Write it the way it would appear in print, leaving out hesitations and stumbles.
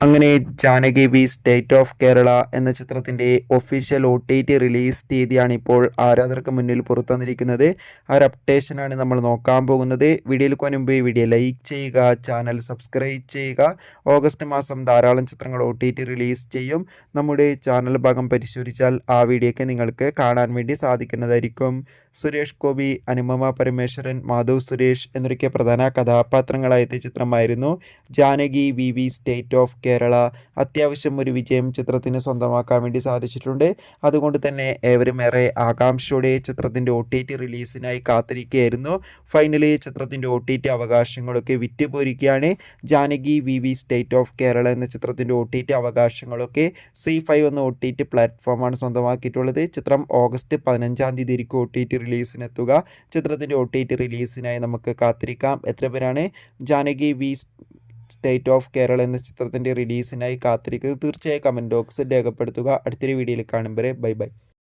അങ്ങനെ Janaki V state of Kerala എന്ന ചിത്രത്തിൻ്റെ ഒഫീഷ്യൽ OTT റിലീസ് തീയതിയാണ് ഇപ്പോൾ ആരാധകർക്ക് മുന്നിൽ പുറത്തുവന്നിരിക്കുന്നത്. ആ ഒരു അപ്ഡേഷനാണ് നമ്മൾ നോക്കാൻ പോകുന്നത്. വീഡിയോയിൽ മുൻപ് വീഡിയോ ലൈക്ക് ചെയ്യുക, ചാനൽ സബ്സ്ക്രൈബ് ചെയ്യുക. ഓഗസ്റ്റ് മാസം ധാരാളം ചിത്രങ്ങൾ OTT റിലീസ് ചെയ്യും. നമ്മുടെ ചാനൽ ഭാഗം പരിശോധിച്ചാൽ ആ വീഡിയോയ്ക്ക് നിങ്ങൾക്ക് കാണാൻ വേണ്ടി സാധിക്കുന്നതായിരിക്കും. സുരേഷ് ഗോപി, അനുപമ പരമേശ്വരൻ, മാധവ് സുരേഷ് എന്നൊക്കെ പ്രധാന കഥാപാത്രങ്ങളായ ചിത്രമായിരുന്നു Janaki V state of Kerala. അത്യാവശ്യം ഒരു വിജയം ചിത്രത്തിന് സ്വന്തമാക്കാൻ വേണ്ടി സാധിച്ചിട്ടുണ്ട്. അതുകൊണ്ട് തന്നെ ഏവരും ഏറെ ആകാംക്ഷയോടെ ചിത്രത്തിൻ്റെ OTT റിലീസിനായി കാത്തിരിക്കുകയായിരുന്നു. ഫൈനലി ചിത്രത്തിൻ്റെ OTT അവകാശങ്ങളൊക്കെ വിറ്റുപോയിരിക്കുകയാണ്. Janaki V state of Kerala എന്ന ചിത്രത്തിൻ്റെ OTT അവകാശങ്ങളൊക്കെ C5 എന്ന OTT പ്ലാറ്റ്ഫോമാണ് സ്വന്തമാക്കിയിട്ടുള്ളത്. ചിത്രം ഓഗസ്റ്റ് 15 തീയതി ആയിരിക്കും OTT റിലീസിനെത്തുക. ചിത്രത്തിൻ്റെ OTT റിലീസിനായി നമുക്ക് കാത്തിരിക്കാം. എത്ര പേരാണ് Janaki V state of Kerala എന്ന ചിത്രത്തിൻ്റെ റിലീസിനായി കാത്തിരിക്കുന്നത്? തീർച്ചയായും കമൻറ്റ് ബോക്സിൽ രേഖപ്പെടുത്തുക. അടുത്തൊരു വീഡിയോയിൽ കാണും വരെ ബൈ ബൈ.